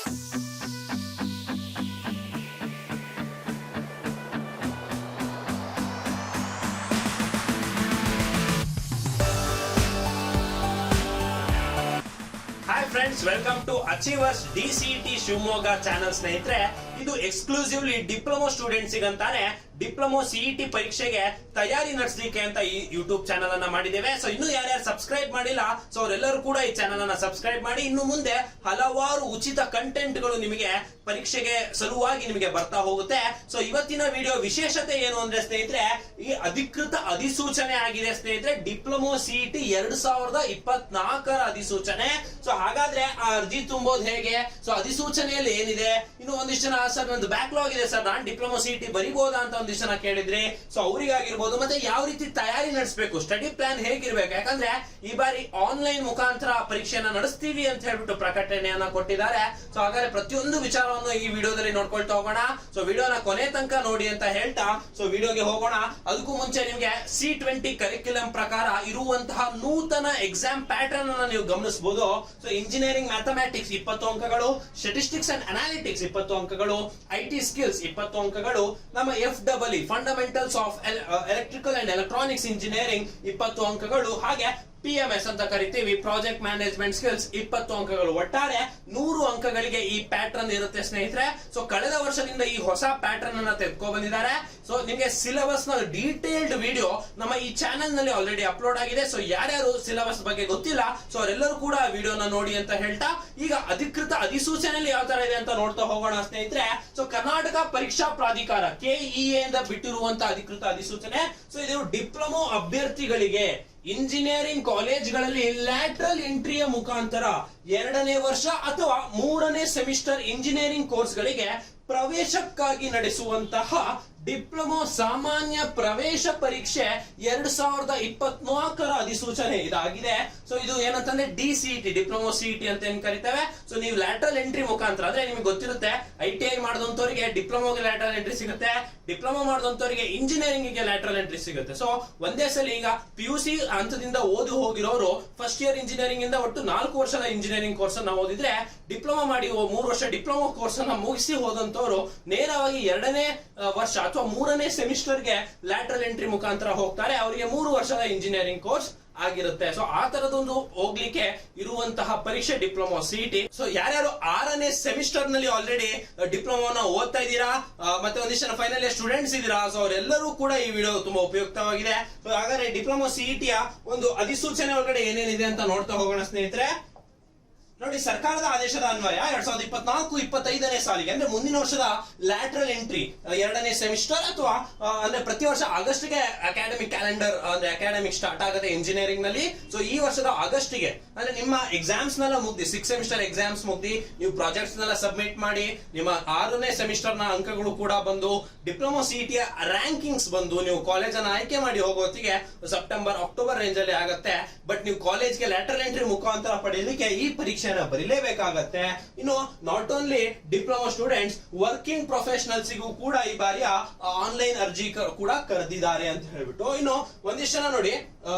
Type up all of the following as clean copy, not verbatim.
Hi friends, welcome to achievers DCT Shivamogga channel. ಸ್ನೇಹಿತರೆ, ಇದು exclusively diploma students ಗಾಂತಾನೆ diploma CET ಪರೀಕ್ಷೆಗೆ ತಯಾರಿ ನಡೆಸಲಿಕ್ಕೆ ಅಂತ ಈ ಯೂಟ್ಯೂಬ್ ಚಾನಲ್ ಅನ್ನ ಮಾಡಿದ್ದೇವೆ. ಸೊ ಇನ್ನು ಯಾರ್ಯಾರು ಸಬ್ಸ್ಕ್ರೈಬ್ ಮಾಡಿಲ್ಲ, ಸೊ ಅವರೆಲ್ಲರೂ ಕೂಡ ಈ ಚಾನಲ್ ಅನ್ನ ಸಬ್ಸ್ಕ್ರೈಬ್ ಮಾಡಿ. ಇನ್ನು ಮುಂದೆ ಹಲವಾರು ಉಚಿತ ಕಂಟೆಂಟ್ ಗಳು ನಿಮಗೆ ಪರೀಕ್ಷೆಗೆ ಸಲುವಾಗಿ ನಿಮಗೆ ಬರ್ತಾ ಹೋಗುತ್ತೆ. ಸೊ ಇವತ್ತಿನ ವಿಡಿಯೋ ವಿಶೇಷತೆ ಏನು ಅಂದ್ರೆ ಸ್ನೇಹಿತರೆ, ಈ ಅಧಿಕೃತ ಅಧಿಸೂಚನೆ ಆಗಿದೆ ಸ್ನೇಹಿತರೆ, ಡಿಪ್ಲೊಮೊ ಸಿಇಟಿ 2024 ಅಧಿಸೂಚನೆ. ಸೊ ಹಾಗಾದ್ರೆ ಆ ಅರ್ಜಿ ತುಂಬೋದು ಹೇಗೆ, ಸೊ ಅಧಿಸೂಚನೆಯಲ್ಲಿ ಏನಿದೆ, ಇನ್ನು ಒಂದಿಷ್ಟು ಜನ ಸರ್ ಒಂದು ಬ್ಯಾಕ್ಲಾಗ್ ಇದೆ ಸರ್, ನಾನು ಡಿಪ್ಲೊಮೊ ಸಿಇಟಿ ಬರಿಬಹುದಾ ಅಂತ ಒಂದಿಷ್ಟು ಜನ ಕೇಳಿದ್ರಿ. ಸೊ ಅವರಿಗಾಗಿರ್ಬೋದು, ಮತ್ತೆ ಯಾವ ರೀತಿ ತಯಾರಿ ನಡೆಸಬೇಕು, ಸ್ಟಡಿ ಪ್ಲಾನ್ ಹೇಗಿರ್ಬೇಕು, ಯಾಕಂದ್ರೆ ಈ ಬಾರಿ ಆನ್ಲೈನ್ ಮುಖಾಂತರ ಪರೀಕ್ಷೆಯನ್ನ ನಡೆಸ್ತೀವಿ ಅಂತ ಹೇಳ್ಬಿಟ್ಟು ಪ್ರಕಟಣೆಯನ್ನ ಕೊಟ್ಟಿದ್ದಾರೆ. ಸೊ ಹಾಗಾದ್ರೆ ಪ್ರತಿಯೊಂದು ವಿಚಾರವನ್ನು ಈ ವಿಡಿಯೋದಲ್ಲಿ ನೋಡ್ಕೊಳ್ತಾ ಹೋಗೋಣ. ಸೊ ವಿಡಿಯೋನ ಕೊನೆ ತನಕ ನೋಡಿ ಅಂತ ಹೇಳ್ತಾ ಸೊ ವಿಡಿಯೋಗೆ ಹೋಗೋಣ. ಅದಕ್ಕೂ ಮುಂಚೆ ನಿಮ್ಗೆ C20 ಕರಿಕ್ಯುಲಂ ಪ್ರಕಾರ ಇರುವಂತಹ ನೂತನ ಎಕ್ಸಾಮ್ ಪ್ಯಾಟರ್ನ್ ಅನ್ನ ನೀವು ಗಮನಿಸಬಹುದು. ಸೊ ಇಂಜಿನಿಯರಿಂಗ್ ಮ್ಯಾಥಮ್ಯಾಟಿಕ್ಸ್ 20 ಅಂಕಗಳು, ಸ್ಟಾಟಿಸ್ಟಿಕ್ಸ್ ಅಂಡ್ ಅನಾಲಿಟಿಕ್ಸ್ 20 ಅಂಕಗಳು, IT ಸ್ಕಿಲ್ಸ್ 20 ಅಂಕಗಳು, ನಮ್ಮ FEE fundamentals of electrical and electronics engineering 20 ಅಂಕಗಳು, ಹಾಗೆ PMS ಅಂತ ಕರಿತೀವಿ, ಪ್ರಾಜೆಕ್ಟ್ ಮ್ಯಾನೇಜ್ಮೆಂಟ್ ಸ್ಕಿಲ್ಸ್ 20 ಅಂಕಗಳು. ಒಟ್ಟಾರೆ 100 ಅಂಕಗಳಿಗೆ ಈ ಪ್ಯಾಟರ್ನ್ ಇರುತ್ತೆ ಸ್ನೇಹಿತರೆ. ಸೊ ಕಳೆದ ವರ್ಷದಿಂದ ಈ ಹೊಸ ಪ್ಯಾಟರ್ನ್ ಅನ್ನ ತೆಗೆದುಕೊ ಬಂದಿದ್ದಾರೆ. ಸೊ ನಿಮಗೆ ಸಿಲೆಬಸ್ ನ ಡೀಟೇಲ್ಡ್ ವಿಡಿಯೋ ನಮ್ಮ ಈ ಚಾನೆಲ್ ನಲ್ಲಿ ಆಲ್ರೆಡಿ ಅಪ್ಲೋಡ್ ಆಗಿದೆ. ಸೊ ಯಾರ್ಯಾರು ಸಿಲೆಬಸ್ ಬಗ್ಗೆ ಗೊತ್ತಿಲ್ಲ, ಸೊ ಅವರೆಲ್ಲರೂ ಕೂಡ ವಿಡಿಯೋನ ನೋಡಿ ಅಂತ ಹೇಳ್ತಾ, ಈಗ ಅಧಿಕೃತ ಅಧಿಸೂಚನೆಯಲ್ಲಿ ಯಾವ ತರ ಇದೆ ಅಂತ ನೋಡ್ತಾ ಹೋಗೋಣ ಸ್ನೇಹಿತರೆ. ಸೊ ಕರ್ನಾಟಕ ಪರೀಕ್ಷಾ ಪ್ರಾಧಿಕಾರ KEA ಇಂದ ಬಿಟ್ಟಿರುವಂತಹ ಅಧಿಕೃತ ಅಧಿಸೂಚನೆ. ಸೊ ಇದು ಡಿಪ್ಲೊಮೊ ಅಭ್ಯರ್ಥಿಗಳಿಗೆ ಇಂಜಿನಿಯರಿಂಗ್ ಕಾಲೇಜ್ಗಳಲ್ಲಿ ಲ್ಯಾಟ್ರಲ್ ಎಂಟ್ರಿಯ ಮುಖಾಂತರ 2ನೇ ವರ್ಷ ಅಥವಾ 3ನೇ ಸೆಮಿಸ್ಟರ್ ಇಂಜಿನಿಯರಿಂಗ್ ಕೋರ್ಸ್ಗಳಿಗೆ ಪ್ರವೇಶಕ್ಕಾಗಿ ನಡೆಸುವಂತಹ ಡಿಪ್ಲೊಮೊ ಸಾಮಾನ್ಯ ಪ್ರವೇಶ ಪರೀಕ್ಷೆ 2024 ಅಧಿಸೂಚನೆ ಇದಾಗಿದೆ. ಸೊ ಇದು ಏನಂತಂದ್ರೆ DCET, ಡಿಪ್ಲೊಮೊ ಸಿಇಟಿ ಅಂತ ಏನ್ ಕರಿತೇವೆ. ಸೊ ನೀವು ಲ್ಯಾಟ್ರಲ್ ಎಂಟ್ರಿ ಮುಖಾಂತರ, ಅಂದ್ರೆ ನಿಮಗೆ ಗೊತ್ತಿರುತ್ತೆ ITI ಮಾಡಿದಂತವರಿಗೆ ಡಿಪ್ಲೊಮೊಗೆ ಲ್ಯಾಟ್ರಲ್ ಎಂಟ್ರಿ ಸಿಗುತ್ತೆ, ಡಿಪ್ಲೊಮೊ ಮಾಡಿದಂತವರಿಗೆ ಇಂಜಿನಿಯರಿಂಗ್ ಗೆ ಲ್ಯಾಟ್ರಲ್ ಎಂಟ್ರಿ ಸಿಗುತ್ತೆ. ಸೊ ಒಂದೇ ಸಲ ಈಗ PUC ಹಂತದಿಂದ ಓದಿ ಹೋಗಿರೋರು ಫಸ್ಟ್ ಇಯರ್ ಇಂಜಿನಿಯರಿಂಗ್ ಇಂದ ಒಟ್ಟು 4 ವರ್ಷದ ಇಂಜಿನಿಯರಿಂಗ್ ಕೋರ್ಸ್ ಅನ್ನ ಓದಿದ್ರೆ, ಡಿಪ್ಲೊಮೊ ಮಾಡಿ 3 ವರ್ಷ ಡಿಪ್ಲೊಮೊ ಕೋರ್ಸ್ ಅನ್ನ ಮುಗಿಸಿ ಹೋದಂತವರು ನೇರವಾಗಿ 2ನೇ ವರ್ಷ ಅಥವಾ 3ನೇ ಸೆಮಿಸ್ಟರ್ಗೆ ಲ್ಯಾಟ್ರಲ್ ಎಂಟ್ರಿ ಮುಖಾಂತರ ಹೋಗ್ತಾರೆ. ಅವರಿಗೆ 3 ವರ್ಷದ ಇಂಜಿನಿಯರಿಂಗ್ ಕೋರ್ಸ್ ಆಗಿರುತ್ತೆ. ಸೊ ಆ ತರದೊಂದು ಹೋಗ್ಲಿಕ್ಕೆ ಇರುವಂತಹ ಪರೀಕ್ಷೆ ಡಿಪ್ಲೊಮೊ ಸಿಇಟಿ. ಸೊ ಯಾರ್ಯಾರು 6ನೇ ಸೆಮಿಸ್ಟರ್ ನಲ್ಲಿ ಆಲ್ರೆಡಿ ಡಿಪ್ಲೊಮೋನ ಓದ್ತಾ ಇದ್ದೀರಾ, ಮತ್ತೆ ಒಂದಿಷ್ಟು ಫೈನಲ್ ಇಯರ್ ಸ್ಟೂಡೆಂಟ್ಸ್ ಇದ್ದೀರಾ, ಸೊ ಅವರೆಲ್ಲರೂ ಕೂಡ ಈ ವಿಡಿಯೋ ತುಂಬಾ ಉಪಯುಕ್ತವಾಗಿದೆ. ಸೊ ಹಾಗಾದ್ರೆ ಡಿಪ್ಲೊಮೊ ಸಿಇಟಿಯ ಒಂದು ಅಧಿಸೂಚನೆ ಒಳಗಡೆ ಏನೇನಿದೆ ಅಂತ ನೋಡ್ತಾ ಹೋಗೋಣ ಸ್ನೇಹಿತರೆ. ನೋಡಿ, ಸರ್ಕಾರದ ಆದೇಶದ ಅನ್ವಯ 2024-25ನೇ ಸಾಲಿಗೆ ಅಂದ್ರೆ ಮುಂದಿನ ವರ್ಷದ ಲ್ಯಾಟ್ರಲ್ ಎಂಟ್ರಿ 2ನೇ ಸೆಮಿಸ್ಟರ್ ಅಥವಾ ಅಂದ್ರೆ ಪ್ರತಿ ವರ್ಷ ಆಗಸ್ಟ್ಗೆ ಅಕಾಡೆಮಿಕ್ ಕ್ಯಾಲೆಂಡರ್ ಅಂದ್ರೆ ಅಕಾಡೆಮಿಕ್ ಸ್ಟಾರ್ಟ್ ಆಗುತ್ತೆ ಇಂಜಿನಿಯರಿಂಗ್ ನಲ್ಲಿ. ಸೊ ಈ ವರ್ಷದ ಆಗಸ್ಟ್ಗೆ ಅಂದ್ರೆ ನಿಮ್ಮ ಎಕ್ಸಾಮ್ಸ್ ನೆಲ್ಲ ಮುಗ್ದಿ, 6 ಸೆಮಿಸ್ಟರ್ ಎಕ್ಸಾಮ್ಸ್ ಮುಗ್ದಿ, ನೀವು ಪ್ರಾಜೆಕ್ಟ್ಸ್ ನೆಲ್ಲ ಸಬ್ಮಿಟ್ ಮಾಡಿ, ನಿಮ್ಮ 6ನೇ ಸೆಮಿಸ್ಟರ್ ನ ಅಂಕಗಳು ಕೂಡ ಬಂದು, ಡಿಪ್ಲೊಮೊ ಸಿಇಟಿಯ ರ್ಯಾಂಕಿಂಗ್ಸ್ ಬಂದು, ನೀವು ಕಾಲೇಜ್ ಅನ್ನ ಆಯ್ಕೆ ಮಾಡಿ ಹೋಗೋತ್ತಿಗೆ ಸೆಪ್ಟೆಂಬರ್ ಅಕ್ಟೋಬರ್ ರೇಂಜ್ ಅಲ್ಲಿ ಆಗುತ್ತೆ. ಬಟ್ ನೀವು ಕಾಲೇಜ್ಗೆ ಲ್ಯಾಟ್ರಲ್ ಎಂಟ್ರಿ ಮುಖಾಂತರ ಪಡೆಯಲಿಕ್ಕೆ ಈ ಪರೀಕ್ಷೆ ಬರೀಲೇಬೇಕಾಗತ್ತೆ. ಇನ್ನು not only diploma students, working professionals ಗೂ ಕೂಡ ಈ ಬಾರಿಯ ಆನ್ಲೈನ್ ಅರ್ಜಿ ಕೂಡ ಕರೆದಿದ್ದಾರೆ ಅಂತ ಹೇಳ್ಬಿಟ್ಟು. ಇನ್ನು ಒಂದಿಷ್ಟು ಜನ ನೋಡಿ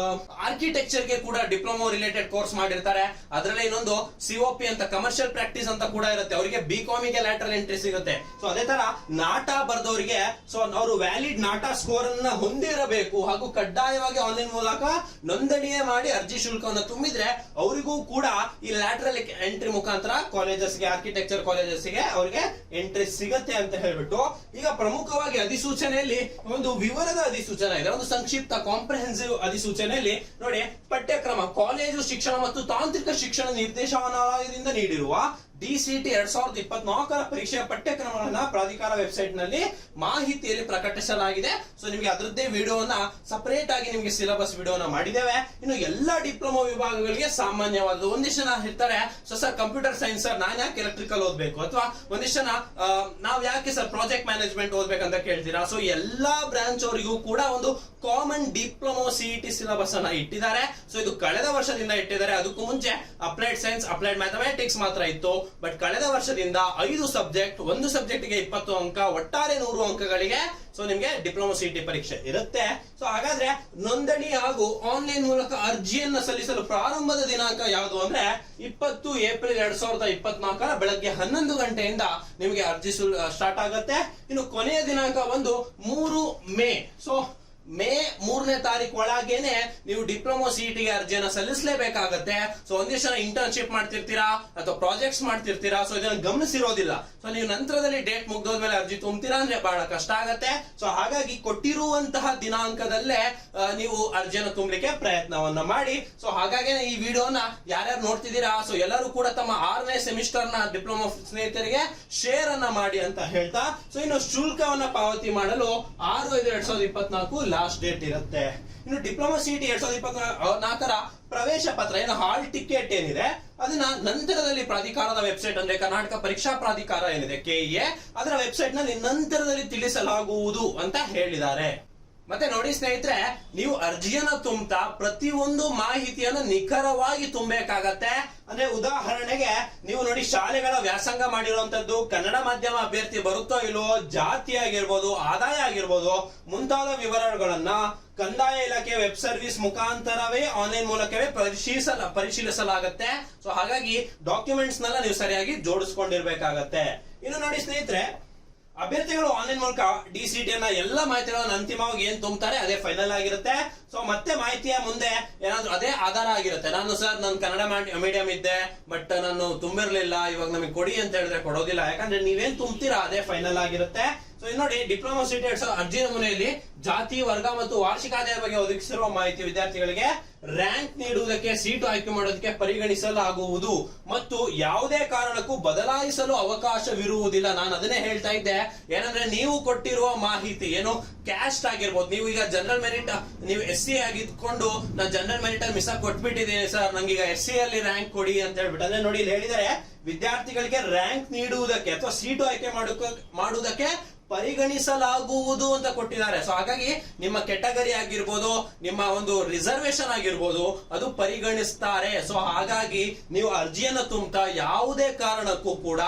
ಆರ್ಕಿಟೆಕ್ಚರ್ ಗೆ ಕೂಡ ಡಿಪ್ಲೊಮೊ ರಿಲೇಟೆಡ್ ಕೋರ್ಸ್ ಮಾಡಿರ್ತಾರೆ. ಅದರಲ್ಲೇ ಇನ್ನೊಂದು COP ಅಂತ ಕಮರ್ಷಿಯಲ್ ಪ್ರಾಕ್ಟೀಸ್ ಅಂತ ಕೂಡ ಇರುತ್ತೆ, ಅವರಿಗೆ BCom ಗೆ ಲ್ಯಾಟ್ರಲ್ ಎಂಟ್ರಿ ಸಿಗುತ್ತೆ. ಸೊ ಅದೇ ತರ ನಾಟ ಬರ್ದವರಿಗೆ, ಸೊ ಅವರು ವ್ಯಾಲಿಡ್ ನಾಟ ಸ್ಕೋರ್ ಅನ್ನ ಹೊಂದಿರಬೇಕು ಹಾಗೂ ಕಡ್ಡಾಯವಾಗಿ ಆನ್ಲೈನ್ ಮೂಲಕ ನೋಂದಣಿ ಮಾಡಿ ಅರ್ಜಿ ಶುಲ್ಕವನ್ನು ತುಂಬಿದ್ರೆ ಅವರಿಗೂ ಕೂಡ ಈ ಲ್ಯಾಟ್ರಲ್ ಎಂಟ್ರಿ ಮುಖಾಂತರ ಕಾಲೇಜಸ್ಗೆ, ಆರ್ಕಿಟೆಕ್ಚರ್ ಕಾಲೇಜಸ್ಗೆ ಅವರಿಗೆ ಎಂಟ್ರಿ ಸಿಗತ್ತೆ ಅಂತ ಹೇಳ್ಬಿಟ್ಟು. ಈಗ ಪ್ರಮುಖವಾಗಿ ಅಧಿಸೂಚನೆಯಲ್ಲಿ ಒಂದು ವಿವರದ ಅಧಿಸೂಚನೆ ಇದೆ, ಒಂದು ಸಂಕ್ಷಿಪ್ತ ಕಾಂಪ್ರಿಹೆನ್ಸಿವ್ ಅಧಿಸೂಚನೆಯಲ್ಲಿ ನೋಡಿ, ಪಠ್ಯಕ್ರಮ ಕಾಲೇಜು ಶಿಕ್ಷಣ ಮತ್ತು ತಾಂತ್ರಿಕ ಶಿಕ್ಷಣ ನಿರ್ದೇಶನಾಲಯದಿಂದ ನೀಡಿರುವ DCET 2024 ಪರೀಕ್ಷೆಯ ಪಠ್ಯಕ್ರಮಗಳನ್ನ ಪ್ರಾಧಿಕಾರ ವೆಬ್ಸೈಟ್ ನಲ್ಲಿ ಮಾಹಿತಿಯಲ್ಲಿ ಪ್ರಕಟಿಸಲಾಗಿದೆ. ಸೊ ನಿಮಗೆ ಅದರದ್ದೇ ವಿಡಿಯೋನ ಸಪರೇಟ್ ಆಗಿ ನಿಮಗೆ ಸಿಲೆಬಸ್ ವಿಡಿಯೋನ ಮಾಡಿದ್ದೇವೆ. ಇನ್ನು ಎಲ್ಲಾ ಡಿಪ್ಲೊಮೊ ವಿಭಾಗಗಳಿಗೆ ಸಾಮಾನ್ಯವಾದ ಒಂದಿಷ್ಟು ಜನ ಇರ್ತಾರೆ, so sir computer science sir ನಾನು ಯಾಕೆ ಎಲೆಕ್ಟ್ರಿಕಲ್ ಓದ್ಬೇಕು, ಅಥವಾ ಒಂದಿಷ್ಟು ಜನ ನಾವ್ ಯಾಕೆ ಸರ್ ಪ್ರಾಜೆಕ್ಟ್ ಮ್ಯಾನೇಜ್ಮೆಂಟ್ ಓದ್ಬೇಕಂತ ಕೇಳ್ತೀರಾ. ಸೊ ಎಲ್ಲಾ ಬ್ರಾಂಚ್ ಅವರಿಗೂ ಕೂಡ ಒಂದು ಕಾಮನ್ ಡಿಪ್ಲೊಮೊ ಸಿಇಟಿ ಸಿಲೆಬಸ್ ಅನ್ನ ಇಟ್ಟಿದ್ದಾರೆ. ಸೊ ಇದು ಕಳೆದ ವರ್ಷದಿಂದ ಇಟ್ಟಿದ್ದಾರೆ. ಅದಕ್ಕೂ ಮುಂಚೆ ಅಪ್ಲೈಡ್ ಸೈನ್ಸ್, ಅಪ್ಲೈಡ್ ಮ್ಯಾಥಮೆಟಿಕ್ಸ್ ಮಾತ್ರ ಇತ್ತು. ಬಟ್ ಕಳೆದ ವರ್ಷದಿಂದ 5 ಸಬ್ಜೆಕ್ಟ್, ಒಂದು ಸಬ್ಜೆಕ್ಟ್ಗೆ 20 ಅಂಕ, ಒಟ್ಟಾರೆ 100 ಅಂಕಗಳಿಗೆ ಸೊ ನಿಮ್ಗೆ ಡಿಪ್ಲೊಮಾ ಸಿಇಟಿ ಪರೀಕ್ಷೆ ಇರುತ್ತೆ. ಸೊ ಹಾಗಾದ್ರೆ ನೋಂದಣಿ ಹಾಗೂ ಆನ್ಲೈನ್ ಮೂಲಕ ಅರ್ಜಿಯನ್ನ ಸಲ್ಲಿಸಲು ಪ್ರಾರಂಭದ ದಿನಾಂಕ ಯಾವುದು ಅಂದ್ರೆ 20 ಏಪ್ರಿಲ್ 2024 ಬೆಳಗ್ಗೆ 11 ಗಂಟೆಯಿಂದ ನಿಮಗೆ ಅರ್ಜಿ ಸ್ಟಾರ್ಟ್ ಆಗುತ್ತೆ. ಇನ್ನು ಕೊನೆಯ ದಿನಾಂಕ ಒಂದು 3 ಮೇ. ಸೊ ಮೇ 3ನೇ ತಾರೀಕು ಒಳಗೇನೆ ನೀವು ಡಿಪ್ಲೊಮಾ ಸಿಇಟಿಗೆ ಅರ್ಜಿಯನ್ನ ಸಲ್ಲಿಸಲೇಬೇಕಾಗತ್ತೆ. ಸೊ ಒಂದಿಷ್ಟು ಜನ ಇಂಟರ್ನ್ಶಿಪ್ ಮಾಡ್ತಿರ್ತೀರಾ ಅಥವಾ ಪ್ರಾಜೆಕ್ಟ್ಸ್ ಮಾಡ್ತಿರ್ತೀರಾ, ಸೊ ಇದನ್ನ ಗಮನಿಸಿರೋದಿಲ್ಲ. ಸೊ ನೀವು ನಂತರದಲ್ಲಿ ಡೇಟ್ ಮುಗ್ದೋದ್ಮೇಲೆ ಅರ್ಜಿ ತುಂಬ್ತೀರಾ ಅಂದ್ರೆ ಬಹಳ ಕಷ್ಟ ಆಗತ್ತೆ. ಸೊ ಹಾಗಾಗಿ ಕೊಟ್ಟಿರುವಂತಹ ದಿನಾಂಕದಲ್ಲೇ ನೀವು ಅರ್ಜಿಯನ್ನು ತುಂಬಲಿಕ್ಕೆ ಪ್ರಯತ್ನವನ್ನ ಮಾಡಿ. ಸೊ ಹಾಗಾಗಿ ಈ ವಿಡಿಯೋನ ಯಾರ್ಯಾರು ನೋಡ್ತಿದ್ದೀರಾ, ಸೊ ಎಲ್ಲರೂ ಕೂಡ ತಮ್ಮ 6ನೇ ಸೆಮಿಸ್ಟರ್ ನ ಡಿಪ್ಲೊಮಾ ಸ್ನೇಹಿತರಿಗೆ ಶೇರ್ ಅನ್ನ ಮಾಡಿ ಅಂತ ಹೇಳ್ತಾ, ಸೊ ಇನ್ನು ಶುಲ್ಕವನ್ನ ಪಾವತಿ ಮಾಡಲು 6/5/2024 ಲಾಸ್ಟ್ ಡೇಟ್ ಇರುತ್ತೆ. ಇನ್ನು ಡಿಪ್ಲೊಮಾ ಸಿಇಟಿ 2024 ಪ್ರವೇಶ ಪತ್ರ ಏನು ಹಾಲ್ ಟಿಕೆಟ್ ಏನಿದೆ ಅದನ್ನ ನಂತರದಲ್ಲಿ ಪ್ರಾಧಿಕಾರದ ವೆಬ್ಸೈಟ್ ಅಂದ್ರೆ ಕರ್ನಾಟಕ ಪರೀಕ್ಷಾ ಪ್ರಾಧಿಕಾರ ಏನಿದೆ KEA, ಅದರ ವೆಬ್ಸೈಟ್ ನಲ್ಲಿ ನಂತರದಲ್ಲಿ ತಿಳಿಸಲಾಗುವುದು ಅಂತ ಹೇಳಿದ್ದಾರೆ. ಮತ್ತೆ ನೋಡಿ ಸ್ನೇಹಿತರೆ, ನೀವು ಅರ್ಜಿಯನ್ನ ತುಂಬುತ್ತಾ ಪ್ರತಿಯೊಂದು ಮಾಹಿತಿಯನ್ನು ನಿಖರವಾಗಿ ತುಂಬಬೇಕಾಗತ್ತೆ. ಅಂದ್ರೆ ಉದಾಹರಣೆಗೆ ನೀವು ನೋಡಿ ಶಾಲೆಗಳ ವ್ಯಾಸಂಗ ಮಾಡಿರುವಂತದ್ದು, ಕನ್ನಡ ಮಾಧ್ಯಮ ಅಭ್ಯರ್ಥಿ ಬರುತ್ತೋ ಇಲ್ವೋ, ಜಾತಿ ಆಗಿರ್ಬೋದು, ಆದಾಯ ಆಗಿರ್ಬೋದು, ಮುಂತಾದ ವಿವರಗಳನ್ನ ಕಂದಾಯ ಇಲಾಖೆ ವೆಬ್ ಸರ್ವಿಸ್ ಮುಖಾಂತರವೇ ಆನ್ಲೈನ್ ಮೂಲಕವೇ ಪರಿಶೀಲಿಸಲಾಗತ್ತೆ. ಸೊ ಹಾಗಾಗಿ ಡಾಕ್ಯುಮೆಂಟ್ಸ್ ನೆಲ್ಲ ನೀವು ಸರಿಯಾಗಿ ಜೋಡಿಸ್ಕೊಂಡಿರ್ಬೇಕಾಗತ್ತೆ. ಇನ್ನು ನೋಡಿ ಸ್ನೇಹಿತರೆ, ಅಭ್ಯರ್ಥಿಗಳು ಆನ್ಲೈನ್ ಮೂಲಕ ಡಿಸಿಟಿ ಅನ್ನ ಎಲ್ಲ ಮಾಹಿತಿಗಳನ್ನು ಅಂತಿಮವಾಗಿ ಏನ್ ತುಂಬುತ್ತಾರೆ ಅದೇ ಫೈನಲ್ ಆಗಿರುತ್ತೆ. ಸೊ ಮತ್ತೆ ಮಾಹಿತಿಯ ಮುಂದೆ ಏನಾದ್ರು ಅದೇ ಆಧಾರ ಆಗಿರುತ್ತೆ. ನಾನು ಕನ್ನಡ ಮೀಡಿಯಂ ಇದ್ದೆ ಬಟ್ ನಾನು ತುಂಬಿರ್ಲಿಲ್ಲ, ಇವಾಗ ನಮಗೆ ಕೊಡಿ ಅಂತ ಹೇಳಿದ್ರೆ ಕೊಡೋದಿಲ್ಲ, ಯಾಕಂದ್ರೆ ನೀವೇನ್ ತುಂಬ್ತೀರಾ ಅದೇ ಫೈನಲ್ ಆಗಿರುತ್ತೆ. ಸೊ ನೋಡಿ, ಡಿಪ್ಲೊಮಾ ಸಿಇಟಿ ಅರ್ಜಿ ನಮೂನೆಯಲ್ಲಿ ಜಾತಿ, ವರ್ಗ ಮತ್ತು ವಾರ್ಷಿಕ ಆದಾಯ ಬಗ್ಗೆ ಒದಗಿಸಿರುವ ಮಾಹಿತಿ ವಿದ್ಯಾರ್ಥಿಗಳಿಗೆ ರ್ಯಾಂಕ್ ನೀಡುವುದಕ್ಕೆ, ಸೀಟು ಆಯ್ಕೆ ಮಾಡೋದಕ್ಕೆ ಪರಿಗಣಿಸಲಾಗುವುದು ಮತ್ತು ಯಾವುದೇ ಕಾರಣಕ್ಕೂ ಬದಲಾಯಿಸಲು ಅವಕಾಶವಿರುವುದಿಲ್ಲ. ನಾನು ಅದನ್ನೇ ಹೇಳ್ತಾ ಇದ್ದೆ, ಏನಂದ್ರೆ ನೀವು ಕೊಟ್ಟಿರುವ ಮಾಹಿತಿ ಏನು ಕ್ಯಾಸ್ಟ್ ಆಗಿರ್ಬೋದು, ನೀವು ಈಗ ಜನರಲ್ ಮೆರಿಟ್ ನೀವು SC ಆಗಿದ್ಕೊಂಡು ನಾನು ಜನರಲ್ ಮೆರಿಟ್ ಅಲ್ಲಿ ಮಿಸ್ ಕೊಟ್ಬಿಟ್ಟಿದ್ದೀನಿ ಸರ್, ನಂಗೆ ಈಗ SC ಅಲ್ಲಿ ರ್ಯಾಂಕ್ ಕೊಡಿ ಅಂತ ಹೇಳ್ಬಿಟ್ಟು, ಅಂದ್ರೆ ನೋಡಿ ಇಲ್ಲಿ ಹೇಳಿದರೆ ವಿದ್ಯಾರ್ಥಿಗಳಿಗೆ ರ್ಯಾಂಕ್ ನೀಡುವುದಕ್ಕೆ ಅಥವಾ ಸೀಟು ಆಯ್ಕೆ ಮಾಡುವುದಕ್ಕೆ ಪರಿಗಣಿಸಲಾಗುವುದು ಅಂತ ಕೊಟ್ಟಿದ್ದಾರೆ. ಸೊ ಹಾಗಾಗಿ ನಿಮ್ಮ ಕೆಟಗರಿ ಆಗಿರ್ಬೋದು, ನಿಮ್ಮ ಒಂದು ರಿಸರ್ವೇಶನ್ ಆಗಿರ್ಬೋದು, ಅದು ಪರಿಗಣಿಸ್ತಾರೆ. ಸೊ ಹಾಗಾಗಿ ನೀವು ಅರ್ಜಿಯನ್ನು ತುಂಬುತ್ತಾ ಯಾವುದೇ ಕಾರಣಕ್ಕೂ ಕೂಡ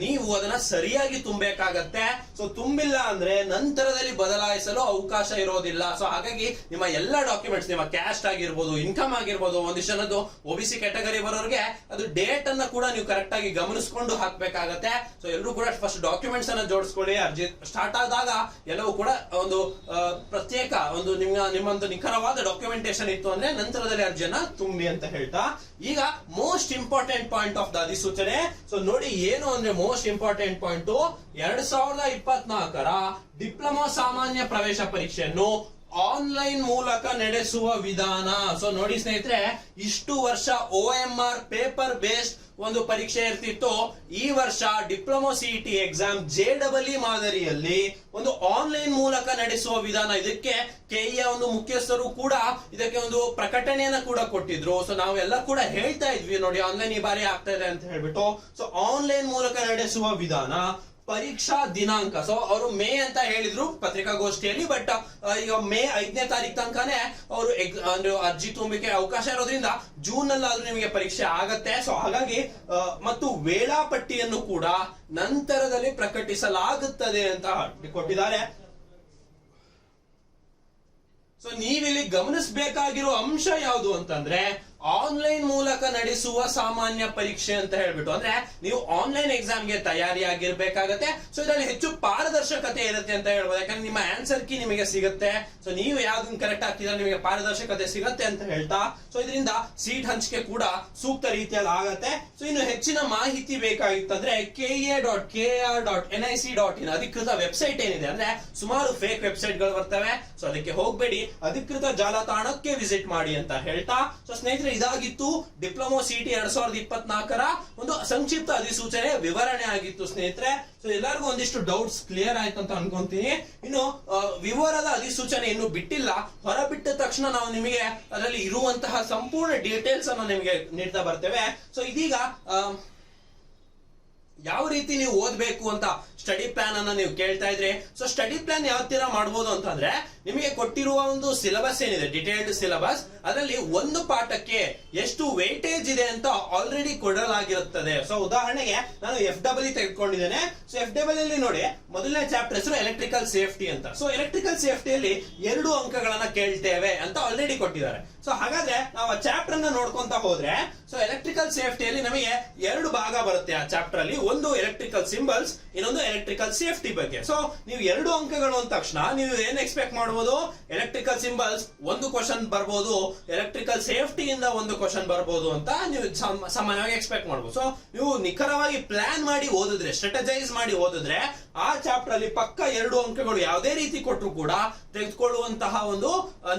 ನೀವು ಅದನ್ನ ಸರಿಯಾಗಿ ತುಂಬಬೇಕಾಗತ್ತೆ. ಸೊ ತುಂಬಿಲ್ಲ ಅಂದ್ರೆ ನಂತರದಲ್ಲಿ ಬದಲಾಯಿಸಲು ಅವಕಾಶ ಇರೋದಿಲ್ಲ. ಸೊ ಹಾಗಾಗಿ ನಿಮ್ಮ ಎಲ್ಲ ಡಾಕ್ಯುಮೆಂಟ್ಸ್, ನಿಮ್ಮ ಕ್ಯಾಸ್ಟ್ ಆಗಿರ್ಬೋದು, ಇನ್ಕಮ್ ಆಗಿರ್ಬೋದು, ಒಂದಿಷ್ಟು ಜನದ್ದು OBC ಕೆಟಗರಿ ಬರೋರಿಗೆ ಅದು ಡೇಟ್ ಅನ್ನ ಕೂಡ ನೀವು ಕರೆಕ್ಟ್ ಆಗಿ ಗಮನಿಸಿಕೊಂಡು ಹಾಕ್ಬೇಕಾಗತ್ತೆ. ಸೊ ಎಲ್ಲರೂ ಕೂಡ ಫಸ್ಟ್ ಡಾಕ್ಯುಮೆಂಟ್ಸ್ ಅನ್ನ ಜೋಡಿಸ್ಕೊಳ್ಳಿ. ಅರ್ಜಿ ಸ್ಟಾರ್ಟ್ ಆದಾಗ ಎಲ್ಲವೂ ಕೂಡ ಒಂದು ಪ್ರತ್ಯೇಕ ಒಂದು ನಿಮ್ಮೊಂದು ನಿಖರವಾದ ಡಾಕ್ಯುಮೆಂಟೇಶನ್ ಇತ್ತು ಅಂದ್ರೆ ನಂತರದಲ್ಲಿ ಅರ್ಜಿಯನ್ನ ತುಂಬಿ ಅಂತ ಹೇಳ್ತಾ, ಈಗ most important point of the ಅಧಿಸೂಚನೆ. ಸೊ ನೋಡಿ ಏನು ಅಂದ್ರೆ ಮೋಸ್ಟ್ ಇಂಪಾರ್ಟೆಂಟ್ ಪಾಯಿಂಟ್ 2024 ಡಿಪ್ಲೊಮಾ ಸಾಮಾನ್ಯ ಪ್ರವೇಶ ಪರೀಕ್ಷೆಯನ್ನು ಆನ್ಲೈನ್ ಮೂಲಕ ನಡೆಸುವ ವಿಧಾನ. ಸೊ ನೋಡಿ ಸ್ನೇಹಿತರೆ, ಇಷ್ಟು ವರ್ಷ OMR ಪೇಪರ್ ಬೇಸ್ಡ್ ಒಂದು ಪರೀಕ್ಷೆ ಇರ್ತಿತ್ತು. ಈ ವರ್ಷ ಡಿಪ್ಲೊಮಾ ಸಿಇಟಿ ಎಕ್ಸಾಮ್ JEE ಮಾದರಿಯಲ್ಲಿ ಒಂದು ಆನ್ಲೈನ್ ಮೂಲಕ ನಡೆಸುವ ವಿಧಾನ. ಇದಕ್ಕೆ KEA ಒಂದು ಮುಖ್ಯಸ್ಥರು ಕೂಡ ಇದಕ್ಕೆ ಒಂದು ಪ್ರಕಟಣೆಯನ್ನ ಕೂಡ ಕೊಟ್ಟಿದ್ರು. ಸೊ ನಾವೆಲ್ಲ ಕೂಡ ಹೇಳ್ತಾ ಇದ್ವಿ, ನೋಡಿ ಆನ್ಲೈನ್ ಈ ಬಾರಿ ಆಗ್ತಾ ಇದೆ ಅಂತ ಹೇಳ್ಬಿಟ್ಟು. ಸೊ ಆನ್ಲೈನ್ ಮೂಲಕ ನಡೆಸುವ ವಿಧಾನ, ಪರೀಕ್ಷಾ ದಿನಾಂಕ, ಸೊ ಅವರು ಮೇ ಅಂತ ಹೇಳಿದ್ರು ಪತ್ರಿಕಾಗೋಷ್ಠಿಯಲ್ಲಿ, ಬಟ್ ಈಗ ಮೇ 5ನೇ ತಾರೀಕು ತನಕನೇ ಅವರು ಅರ್ಜಿ ತುಂಬಲಿಕ್ಕೆ ಅವಕಾಶ ಇರೋದ್ರಿಂದ ಜೂನ್ ನಲ್ಲಾದ್ರೂ ನಿಮಗೆ ಪರೀಕ್ಷೆ ಆಗತ್ತೆ. ಸೊ ಹಾಗಾಗಿ ಮತ್ತು ವೇಳಾಪಟ್ಟಿಯನ್ನು ಕೂಡ ನಂತರದಲ್ಲಿ ಪ್ರಕಟಿಸಲಾಗುತ್ತದೆ ಅಂತ ಕೊಟ್ಟಿದ್ದಾರೆ. ಸೊ ನೀವಿಲ್ಲಿ ಗಮನಿಸಬೇಕಾಗಿರೋ ಅಂಶ ಯಾವುದು ಅಂತಂದ್ರೆ ಆನ್ಲೈನ್ ಮೂಲಕ ನಡೆಸುವ ಸಾಮಾನ್ಯ ಪರೀಕ್ಷೆ ಅಂತ ಹೇಳ್ಬಿಟ್ಟು, ಅಂದ್ರೆ ನೀವು ಆನ್ಲೈನ್ ಎಕ್ಸಾಮ್ಗೆ ತಯಾರಿ ಆಗಿರ್ಬೇಕಾಗತ್ತೆ. ಸೊ ಇದರಲ್ಲಿ ಹೆಚ್ಚು ಪಾರದರ್ಶಕತೆ ಇರುತ್ತೆ ಅಂತ ಹೇಳ್ಬೋದು, ಯಾಕಂದ್ರೆ ನಿಮ್ಮ ಆನ್ಸರ್ ಕೀ ನಿಮಗೆ ಸಿಗುತ್ತೆ. ಸೊ ನೀವು ಯಾವ್ದನ್ನ ಕರೆಕ್ಟ್ ಆಗ್ತಿದ್ರೆ ನಿಮಗೆ ಪಾರದರ್ಶಕತೆ ಸಿಗುತ್ತೆ ಅಂತ ಹೇಳ್ತಾ, ಸೊ ಇದರಿಂದ ಸೀಟ್ ಹಂಚಿಕೆ ಕೂಡ ಸೂಕ್ತ ರೀತಿಯಲ್ಲಿ ಆಗತ್ತೆ. ಸೊ ಇನ್ನು ಹೆಚ್ಚಿನ ಮಾಹಿತಿ ಬೇಕಾಗಿತ್ತಂದ್ರೆ KEA.KR.NIC.in ಅಧಿಕೃತ ವೆಬ್ಸೈಟ್ ಏನಿದೆ, ಅಂದ್ರೆ ಸುಮಾರು ಫೇಕ್ ವೆಬ್ಸೈಟ್ ಗಳು ಬರ್ತವೆ. ಸೊ ಅದಕ್ಕೆ ಹೋಗ್ಬೇಡಿ, ಅಧಿಕೃತ ಜಾಲತಾಣಕ್ಕೆ ವಿಸಿಟ್ ಮಾಡಿ ಅಂತ ಹೇಳ್ತಾ, ಸೊ ಸ್ನೇಹಿತರೆ ಇದಾಗಿತ್ತು ಡಿಪ್ಲೊಮಾ ಸಿಇಟಿ 2024 ಒಂದು ಸಂಕ್ಷಿಪ್ತ ಅಧಿಸೂಚನೆ ವಿವರಣೆ ಆಗಿತ್ತು ಸ್ನೇಹಿತರೆ. ಸೊ ಎಲ್ಲರಿಗೂ ಒಂದಿಷ್ಟು ಡೌಟ್ಸ್ ಕ್ಲಿಯರ್ ಆಯ್ತು ಅಂತ ಅನ್ಕೊಂತೀನಿ. ಇನ್ನು ವಿವರದ ಅಧಿಸೂಚನೆ ಇನ್ನು ಬಿಟ್ಟಿಲ್ಲ, ಹೊರಬಿಟ್ಟ ತಕ್ಷಣ ನಾವು ನಿಮಗೆ ಅದರಲ್ಲಿ ಇರುವಂತಹ ಸಂಪೂರ್ಣ ಡೀಟೇಲ್ಸ್ ಅನ್ನು ನಿಮಗೆ ನೀಡ್ತಾ ಬರ್ತೇವೆ. ಸೊ ಇದೀಗ ಯಾವ ರೀತಿ ನೀವು ಓದ್ಬೇಕು ಅಂತ ಸ್ಟಡಿ ಪ್ಲಾನ್ ಅನ್ನ ನೀವು ಕೇಳ್ತಾ ಇದ್ರೆ, ಸೊ ಸ್ಟಡಿ ಪ್ಲಾನ್ ಯಾವ ತರ ಮಾಡಬಹುದು ಅಂತಂದ್ರೆ, ನಿಮಗೆ ಕೊಟ್ಟಿರುವ ಒಂದು ಸಿಲೆಬಸ್ ಏನಿದೆ, ಡಿಟೇಲ್ಡ್ ಸಿಲೆಬಸ್, ಅದರಲ್ಲಿ ಒಂದು ಪಾಠಕ್ಕೆ ಎಷ್ಟು ವೇಟೇಜ್ ಇದೆ ಅಂತ ಆಲ್ರೆಡಿ ಕೊಡಲಾಗಿರುತ್ತದೆ. ಸೊ ಉದಾಹರಣೆಗೆ ನಾನು FEE ತೆಗೆದುಕೊಂಡಿದ್ದೇನೆ. ಸೊ FEE ಅಲ್ಲಿ ನೋಡಿ, ಮೊದಲನೇ ಚಾಪ್ಟರ್ ಹೆಸರು ಎಲೆಕ್ಟ್ರಿಕಲ್ ಸೇಫ್ಟಿ ಅಂತ. ಸೊ ಎಲೆಕ್ಟ್ರಿಕಲ್ ಸೇಫ್ಟಿಯಲ್ಲಿ 2 ಅಂಕಗಳನ್ನ ಕೇಳ್ತೇವೆ ಅಂತ ಆಲ್ರೆಡಿ ಕೊಟ್ಟಿದ್ದಾರೆ. ಸೊ ಹಾಗಾದ್ರೆ ನಾವು ಆ ಚಾಪ್ಟರ್ ಅನ್ನ ನೋಡ್ಕೊಂತ ಹೋದ್ರೆ, ಸೊ ಎಲೆಕ್ಟ್ರಿಕಲ್ ಸೇಫ್ಟಿಯಲ್ಲಿ ನಮಗೆ 2 ಭಾಗ ಬರುತ್ತೆ ಆ ಚಾಪ್ಟರ್ ಅಲ್ಲಿ. ಒಂದು ಎಲೆಕ್ಟ್ರಿಕಲ್ ಸಿಂಬಲ್ಸ್, ಇನ್ನೊಂದು ಎಲೆಕ್ಟ್ರಿಕಲ್ ಸೇಫ್ಟಿ ಬಗ್ಗೆ. ಸೊ ನೀವು 2 ಅಂಕಗಳು ಅಂದ ತಕ್ಷಣ ನೀವು ಏನ್ ಎಕ್ಸ್ಪೆಕ್ಟ್ ಮಾಡಬಹುದು? ಎಲೆಕ್ಟ್ರಿಕಲ್ ಸಿಂಬಲ್ಸ್ 1 ಕ್ವಶನ್ ಬರ್ಬೋದು, ಎಲೆಕ್ಟ್ರಿಕಲ್ ಸೇಫ್ಟಿ ಇಂದ 1 ಕ್ವಶನ್ ಬರ್ಬೋದು ಅಂತ ನೀವು ಸಾಮಾನ್ಯವಾಗಿ ಎಕ್ಸ್ಪೆಕ್ಟ್ ಮಾಡಬಹುದು. ಸೊ ನೀವು ನಿಖರವಾಗಿ ಪ್ಲಾನ್ ಮಾಡಿ ಓದಿದ್ರೆ, ಸ್ಟ್ರಾಟಜೈಸ್ ಮಾಡಿ ಓದಿದ್ರೆ, ಆ ಚಾಪ್ಟರ್ ಅಲ್ಲಿ ಪಕ್ಕ 2 ಅಂಕಗಳು ಯಾವುದೇ ರೀತಿ ಕೊಟ್ಟರು ಕೂಡ ತೆಗೆದುಕೊಳ್ಳುವಂತಹ ಒಂದು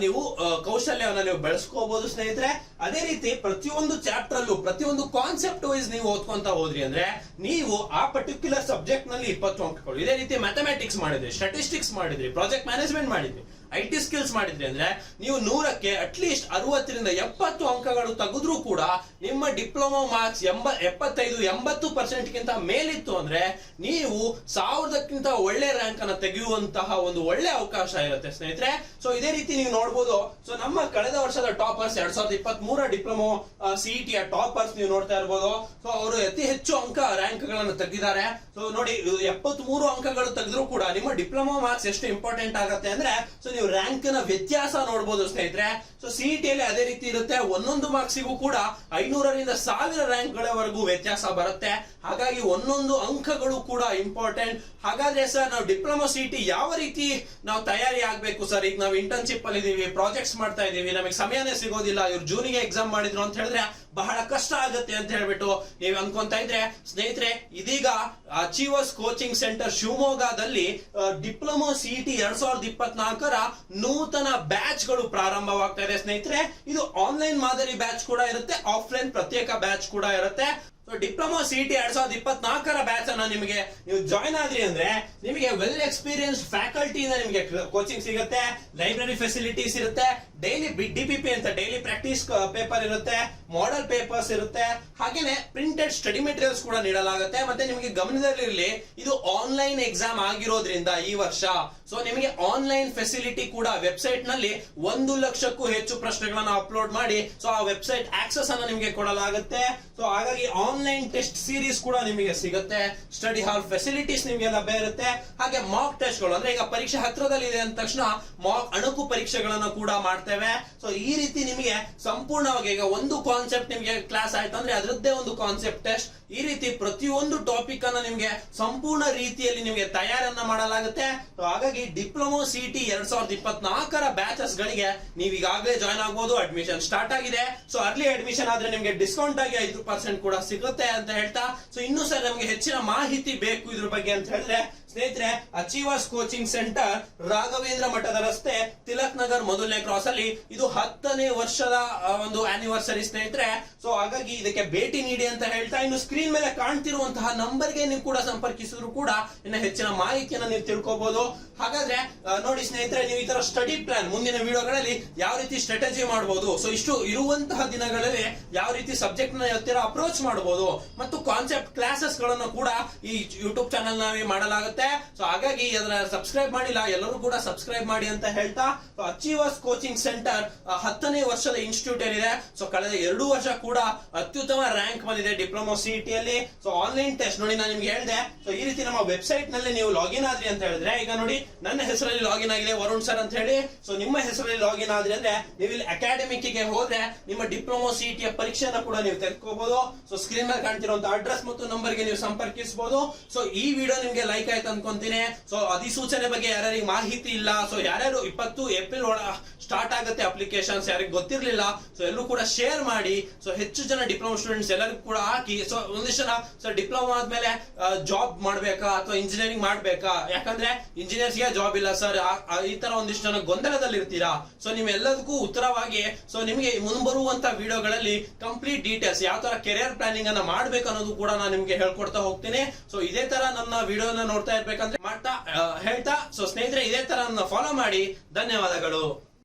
ನೀವು ಕೌಶಲ್ಯವನ್ನ ನೀವು ಬೆಳೆಸ್ಕೋಬಹುದು ಸ್ನೇಹಿತರೆ. ಅದೇ ರೀತಿ ಪ್ರತಿಯೊಂದು ಚಾಪ್ಟರ್ ಅಲ್ಲೂ ಪ್ರತಿಯೊಂದು ಕಾನ್ಸೆಪ್ಟ್ ವೈಸ್ ನೀವು ಓದ್ಕೊಂತ ಹೋದ್ರಿ ಅಂದ್ರೆ ನೀವು ಆ ಪರ್ಟಿಕ್ಯುಲರ್ ಸಬ್ಜೆಕ್ಟ್ ನಲ್ಲಿ 20 ಅಂಕಗಳು. ಇದೇ ರೀತಿ ಮ್ಯಾಥಮೆಟಿಕ್ಸ್ ಮಾಡಿದ್ರಿ, ಸ್ಟಾಟಿಸ್ಟಿಕ್ಸ್ ಮಾಡಿದ್ರಿ, ಪ್ರಾಜೆಕ್ಟ್ ಮ್ಯಾನೇಜ್ಮೆಂಟ್ ಮಾಡಿದ್ರಿ, IT ಸ್ಕಿಲ್ಸ್ ಮಾಡಿದ್ರಿ ಅಂದ್ರೆ ನೀವು 100ಕ್ಕೆ ಅಟ್ಲೀಸ್ಟ್ 60 ರಿಂದ 70 ಅಂಕಗಳು ತೆಗೆದ್ರೂ ಕೂಡ ನಿಮ್ಮ ಡಿಪ್ಲೊಮಾ ಮಾರ್ಕ್ಸ್ 75-80% ಗಿಂತ ಮೇಲಿತ್ತು ಅಂದ್ರೆ ನೀವು 1000ಕ್ಕಿಂತ ಒಳ್ಳೆ ರ್ಯಾಂಕ್ ಅನ್ನ ತೆಗೆಯುವಂತಹ ಒಂದು ಒಳ್ಳೆ ಅವಕಾಶ ಇರುತ್ತೆ ಸ್ನೇಹಿತರೆ. ಸೊ ಇದೇ ರೀತಿ ನೀವು ನೋಡಬಹುದು. ಸೊ ನಮ್ಮ ಕಳೆದ ವರ್ಷದ ಟಾಪರ್ಸ್ 2023 ಡಿಪ್ಲೊಮಾ CET ಟಾಪರ್ಸ್ ನೀವು ನೋಡ್ತಾ ಇರಬಹುದು. ಸೊ ಅವರು ಅತಿ ಹೆಚ್ಚು ಅಂಕ ರ್ಯಾಂಕ್ ಗಳನ್ನು ತೆಗೆದಿದ್ದಾರೆ. ಸೊ ನೋಡಿ, 73 ಅಂಕಗಳು ತೆಗೆದ್ರು ಕೂಡ ನಿಮ್ಮ ಡಿಪ್ಲೊಮಾ ಮಾರ್ಕ್ಸ್ ಎಷ್ಟು ಇಂಪಾರ್ಟೆಂಟ್ ಆಗುತ್ತೆ ಅಂದ್ರೆ, ಸೊ ನೀವು ರ್ಯಾಂಕ್ ನ ವ್ಯತ್ಯಾಸ ನೋಡಬಹುದು ಸ್ನೇಹಿತರೆ. ಸೊ CET ಅಲ್ಲಿ ಅದೇ ರೀತಿ ಇರುತ್ತೆ. ಒಂದೊಂದು ಮಾರ್ಕ್ಸಿಗೂ ಕೂಡ 500 ರಿಂದ 1000 ರ್ಯಾಂಕ್ ಗಳವರೆಗೂ ವ್ಯತ್ಯಾಸ ಬರುತ್ತೆ. ಹಾಗಾಗಿ ಒಂದೊಂದು ಅಂಕಗಳು ಕೂಡ ಇಂಪಾರ್ಟೆಂಟ್. ಹಾಗಾದ್ರೆ ಸರ್, ನಾವು ಡಿಪ್ಲೊಮಾ CET ಯಾವ ರೀತಿ ನಾವು ತಯಾರಿ ಆಗ್ಬೇಕು ಸರ್? ಈಗ ನಾವು ಇಂಟರ್ನ್ಶಿಪ್ ಅಲ್ಲಿ ಇದೀವಿ, ಪ್ರಾಜೆಕ್ಟ್ಸ್ ಮಾಡ್ತಾ ಇದೀವಿ, ನಮಗೆ ಸಮಯನೇ ಸಿಗೋದಿಲ್ಲ, ಇವ್ರು ಜೂನಿಗೆ ಎಕ್ಸಾಮ್ ಮಾಡಿದ್ರು ಅಂತ ಹೇಳಿದ್ರೆ ಬಹಳ ಕಷ್ಟ ಆಗುತ್ತೆ ಅಂತ ಹೇಳ್ಬಿಟ್ಟು ನೀವು ಅನ್ಕೊಂತ ಇದ್ರೆ, ಸ್ನೇಹಿತರೆ, ಇದೀಗ ಅಚೀವರ್ಸ್ ಕೋಚಿಂಗ್ ಸೆಂಟರ್ ಶಿವಮೊಗ್ಗದಲ್ಲಿ ಡಿಪ್ಲೊಮಾ CET 2024ರ ನೂತನ ಬ್ಯಾಚ್ ಗಳು ಪ್ರಾರಂಭವಾಗ್ತಾ ಇದೆ ಸ್ನೇಹಿತರೆ. ಇದು ಆನ್ಲೈನ್ ಮಾದರಿ ಬ್ಯಾಚ್ ಕೂಡ ಇರುತ್ತೆ, ಆಫ್ಲೈನ್ ಪ್ರತ್ಯೇಕ ಬ್ಯಾಚ್ ಕೂಡ ಇರುತ್ತೆ. ಸೊ ಡಿಪ್ಲೊಮಾ CET 2024ರ ಬ್ಯಾಚ್ ಅನ್ನ ನಿಮಗೆ ನೀವು ಜಾಯ್ನ್ ಆದ್ರಿ ಅಂದ್ರೆ ನಿಮಗೆ ವೆಲ್ ಎಕ್ಸ್ಪೀರಿಯನ್ಸ್ಡ್ ಫ್ಯಾಕಲ್ಟಿ ಇಂದ ನಿಮಗೆ ಕೋಚಿಂಗ್ ಸಿಗುತ್ತೆ, ಲೈಬ್ರರಿ ಫೆಸಿಲಿಟೀಸ್ ಇರುತ್ತೆ, ಡೈಲಿ DPP ಅಂತ ಡೈಲಿ ಪ್ರಾಕ್ಟೀಸ್ ಪೇಪರ್ ಇರುತ್ತೆ, ಮಾಡೆಲ್ ಪೇಪರ್ಸ್ ಇರುತ್ತೆ, ಹಾಗೇನೆ ಪ್ರಿಂಟೆಡ್ ಸ್ಟಡಿ ಮೆಟೀರಿಯಲ್ಸ್ ಕೂಡ ನೀಡಲಾಗುತ್ತೆ. ಮತ್ತೆ ನಿಮಗೆ ಗಮನದಲ್ಲಿರಲಿ, ಇದು ಆನ್ಲೈನ್ ಎಕ್ಸಾಮ್ ಆಗಿರೋದ್ರಿಂದ ಈ ವರ್ಷ ಸೊ ನಿಮಗೆ ಆನ್ಲೈನ್ ಫೆಸಿಲಿಟಿ ಕೂಡ ವೆಬ್ಸೈಟ್ ನಲ್ಲಿ 1 ಲಕ್ಷಕ್ಕೂ ಹೆಚ್ಚು ಪ್ರಶ್ನೆಗಳನ್ನ ಅಪ್ಲೋಡ್ ಮಾಡಿ ಸೊ ಆ ವೆಬ್ಸೈಟ್ ಆಕ್ಸೆಸ್ ಅನ್ನ ನಿಮಗೆ ಕೊಡಲಾಗುತ್ತೆ. ಸೊ ಹಾಗಾಗಿ ಆನ್ಲೈನ್ ಟೆಸ್ಟ್ ಸೀರೀಸ್ ಕೂಡ ನಿಮಗೆ ಸಿಗುತ್ತೆ, ಸ್ಟಡಿ ಹಾಲ್ ಫೆಸಿಲಿಟೀಸ್ ನಿಮಗೆ ಲಭ್ಯ ಇರುತ್ತೆ. ಹಾಗೆ ಮಾಕ್ ಟೆಸ್ಟ್ ಗಳು ಅಂದ್ರೆ ಈಗ ಪರೀಕ್ಷೆ ಹತ್ರದಲ್ಲಿ ಇದೆ ಅಂದ ತಕ್ಷಣ ಮಾಕ್ ಅಣುಕು ಪರೀಕ್ಷೆಗಳನ್ನ ಕೂಡ ಮಾಡ್ತೇವೆ. ಸೊ ಈ ರೀತಿ ನಿಮಗೆ ಸಂಪೂರ್ಣವಾಗಿ ಈಗ ಒಂದು ಕಾನ್ಸೆಪ್ಟ್ ನಿಮಗೆ ಕ್ಲಾಸ್ ಆಯ್ತು ಅಂದ್ರೆ ಅದರದ್ದೇ ಒಂದು ಕಾನ್ಸೆಪ್ಟ್ ಟೆಸ್ಟ್, ಈ ರೀತಿ ಪ್ರತಿಯೊಂದು ಟಾಪಿಕ್ ಅನ್ನ ನಿಮಗೆ ಸಂಪೂರ್ಣ ರೀತಿಯಲ್ಲಿ ನಿಮಗೆ ತಯಾರನ್ನ ಮಾಡಲಾಗುತ್ತೆ. ಸೊ ಹಾಗಾಗಿ ಡಿಪ್ಲೊಮಾ CET 2024ರ ಬ್ಯಾಚಸ್ ಗಳಿಗೆ ನೀವು ಈಗಾಗಲೇ ಜಾಯ್ನ್ ಆಗಬಹುದು. ಅಡ್ಮಿಷನ್ ಸ್ಟಾರ್ಟ್ ಆಗಿದೆ. ಸೊ ಅರ್ಲಿ ಅಡ್ಮಿಷನ್ ಆದ್ರೆ ನಿಮಗೆ ಡಿಸ್ಕೌಂಟ್ ಆಗಿ 5% ಕೂಡ ಸಿಗುತ್ತೆ ಅಂತ ಹೇಳ್ತಾ, ಸೊ ಇನ್ನೂ ಸರ್ ನಮಗೆ ಹೆಚ್ಚಿನ ಮಾಹಿತಿ ಬೇಕು ಇದ್ರ ಬಗ್ಗೆ ಅಂತ ಹೇಳಿದ್ರೆ ಸ್ನೇಹಿತರೆ, ಅಚೀವರ್ಸ್ ಕೋಚಿಂಗ್ ಸೆಂಟರ್ ರಾಘವೇಂದ್ರ ಮಠದ ರಸ್ತೆ, ತಿಲಕ್ ನಗರ್ ಮೊದಲನೇ ಕ್ರಾಸ್ ಅಲ್ಲಿ ಇದು 10ನೇ ವರ್ಷದ ಒಂದು ಆನಿವರ್ಸರಿ ಸ್ನೇಹಿತರೆ. ಸೊ ಹಾಗಾಗಿ ಇದಕ್ಕೆ ಭೇಟಿ ನೀಡಿ ಅಂತ ಹೇಳ್ತಾ, ಇನ್ನು ಸ್ಕ್ರೀನ್ ಮೇಲೆ ಕಾಣ್ತಿರುವಂತಹ ನಂಬರ್ಗೆ ನೀವು ಕೂಡ ಸಂಪರ್ಕಿಸಿದ್ರು ಕೂಡ ಇನ್ನು ಹೆಚ್ಚಿನ ಮಾಹಿತಿಯನ್ನು ನೀವು ತಿಳ್ಕೋಬಹುದು. ಹಾಗಾದ್ರೆ ನೋಡಿ ಸ್ನೇಹಿತರೆ, ನೀವು ಈ ತರ ಸ್ಟಡಿ ಪ್ಲಾನ್ ಮುಂದಿನ ವಿಡಿಯೋಗಳಲ್ಲಿ ಯಾವ ರೀತಿ ಸ್ಟ್ರಾಟಜಿ ಮಾಡಬಹುದು, ಸೊ ಇಷ್ಟು ಇರುವಂತಹ ದಿನಗಳಲ್ಲಿ ಯಾವ ರೀತಿ ಸಬ್ಜೆಕ್ಟ್ ನ ಹತ್ತಿರ ಅಪ್ರೋಚ್ ಮಾಡಬಹುದು ಮತ್ತು ಕಾನ್ಸೆಪ್ಟ್ ಕ್ಲಾಸಸ್ ಗಳನ್ನು ಕೂಡ ಈ ಯೂಟ್ಯೂಬ್ ಚಾನೆಲ್ ನಲ್ಲಿ ಮಾಡಲಾಗುತ್ತೆ. ಸೊ ಹಾಗಾಗಿ ಅದನ್ನ ಸಬ್ಸ್ಕ್ರೈಬ್ ಮಾಡಿಲ್ಲ ಎಲ್ಲರೂ ಕೂಡ ಸಬ್ಸ್ಕ್ರೈಬ್ ಮಾಡಿ ಅಂತ ಹೇಳ್ತಾ, ಅಚೀವರ್ಸ್ ಕೋಚಿಂಗ್ ಸೆಂಟರ್ 10ನೇ ವರ್ಷದ ಇನ್ಸ್ಟಿಟ್ಯೂಟ್ ಏನಿದೆ, ಸೊ ಕಳೆದ 2 ವರ್ಷ ಕೂಡ ಅತ್ಯುತ್ತಮ ರ್ಯಾಂಕ್ ಬಂದಿದೆ ಡಿಪ್ಲೊಮಾ CET ಅಲ್ಲಿ. ಸೊ ಆನ್ಲೈನ್ ಟೆಸ್ಟ್ ನೋಡಿ ನಾನು ನಿಮ್ಗೆ ಹೇಳಿದೆ. ಸೊ ಈ ರೀತಿ ನಮ್ಮ ವೆಬ್ಸೈಟ್ ನಲ್ಲಿ ನೀವು ಲಾಗಿನ್ ಆದ್ರಿ ಅಂತ ಹೇಳಿದ್ರೆ, ಈಗ ನೋಡಿ ನನ್ನ ಹೆಸರಲ್ಲಿ ಲಾಗಿನ್ ಆಗಿದೆ ವರುಣ್ ಸರ್ ಅಂತ ಹೇಳಿ. ಸೊ ನಿಮ್ಮ ಹೆಸರಲ್ಲಿ ಲಾಗಿನ್ ಆದ್ರಿ ಅಂದ್ರೆ ನೀವು ಇಲ್ಲಿ ಅಕಾಡೆಮಿಕ್ ಗೆ ಹೋದ್ರೆ ನಿಮ್ಮ ಡಿಪ್ಲೊಮಾ CET ಪರೀಕ್ಷೆಯನ್ನು ಕೂಡ ನೀವು ತೆಗೆದುಕೋಬಹುದು. ಸೊ ಸ್ಕ್ರೀನ್ ಮೇಲೆ ಕಾಣ್ತಿರುವಂತಹ ಅಡ್ರೆಸ್ ಮತ್ತು ನಂಬರ್ ಗೆ ನೀವು ಸಂಪರ್ಕಿಸಬಹುದು. ಸೊ ಈ ವಿಡಿಯೋ ನಿಮ್ಗೆ ಲೈಕ್ ಆಯ್ತು ಅನ್ಕೊಂತೀನಿ. ಸೊ ಅಧಿಸೂಚನೆ ಬಗ್ಗೆ ಯಾರ್ಯಾರಿಗೆ ಮಾಹಿತಿ ಇಲ್ಲ, ಸೊ ಯಾರ್ಯಾರು 20 ಏಪ್ರಿಲ್ ಸ್ಟಾರ್ಟ್ ಆಗುತ್ತೆ ಅಪ್ಲಿಕೇಶನ್ಸ್ ಯಾರಿಗೆ ಗೊತ್ತಿರ್ಲಿಲ್ಲ, ಸೊ ಎಲ್ಲರೂ ಕೂಡ ಶೇರ್ ಮಾಡಿ. ಸೊ ಹೆಚ್ಚು ಜನ ಡಿಪ್ಲೊಮಾ ಸ್ಟೂಡೆಂಟ್ಸ್ ಎಲ್ಲರಿಗೂ ಕೂಡ ಹಾಕಿ. ಸೊ ಒಂದಿಷ್ಟು ಜನ ಸರ್ ಡಿಪ್ಲೊಮಾ ಆದ್ಮೇಲೆ ಜಾಬ್ ಮಾಡ್ಬೇಕಾ ಅಥವಾ ಇಂಜಿನಿಯರಿಂಗ್ ಮಾಡ್ಬೇಕಾ, ಯಾಕಂದ್ರೆ ಇಂಜಿನಿಯರ್ಸ್ ಗೆ ಜಾಬ್ ಇಲ್ಲ ಸರ್, ಈ ತರ ಒಂದಿಷ್ಟು ಜನ ಗೊಂದಲದಲ್ಲಿ ಇರ್ತೀರಾ. ಸೊ ನಿಮ್ಮೆಲ್ಲದಕ್ಕೂ ಉತ್ತರವಾಗಿ ಸೊ ನಿಮಗೆ ಮುಂಬರುವಂತ ವಿಡಿಯೋಗಳಲ್ಲಿ ಕಂಪ್ಲೀಟ್ ಡೀಟೇಲ್ಸ್ ಯಾವ ತರ ಕೆರಿಯರ್ ಪ್ಲಾನಿಂಗ್ ಅನ್ನ ಮಾಡ್ಬೇಕು ಅನ್ನೋದು ಕೂಡ ನಾನು ನಿಮ್ಗೆ ಹೇಳ್ಕೊಡ್ತಾ ಹೋಗ್ತೀನಿ. ಸೊ ಇದೇ ತರ ನನ್ನ ವಿಡಿಯೋನ ನೋಡ್ತಾ ಇರ್ಬೇಕಂದ್ರೆ ಮಾಡ್ತಾ ಹೇಳ್ತಾ, ಸೊ ಸ್ನೇಹಿತರೆ ಇದೇ ತರ ನನ್ನ ಫಾಲೋ ಮಾಡಿ. ಧನ್ಯವಾದಗಳು.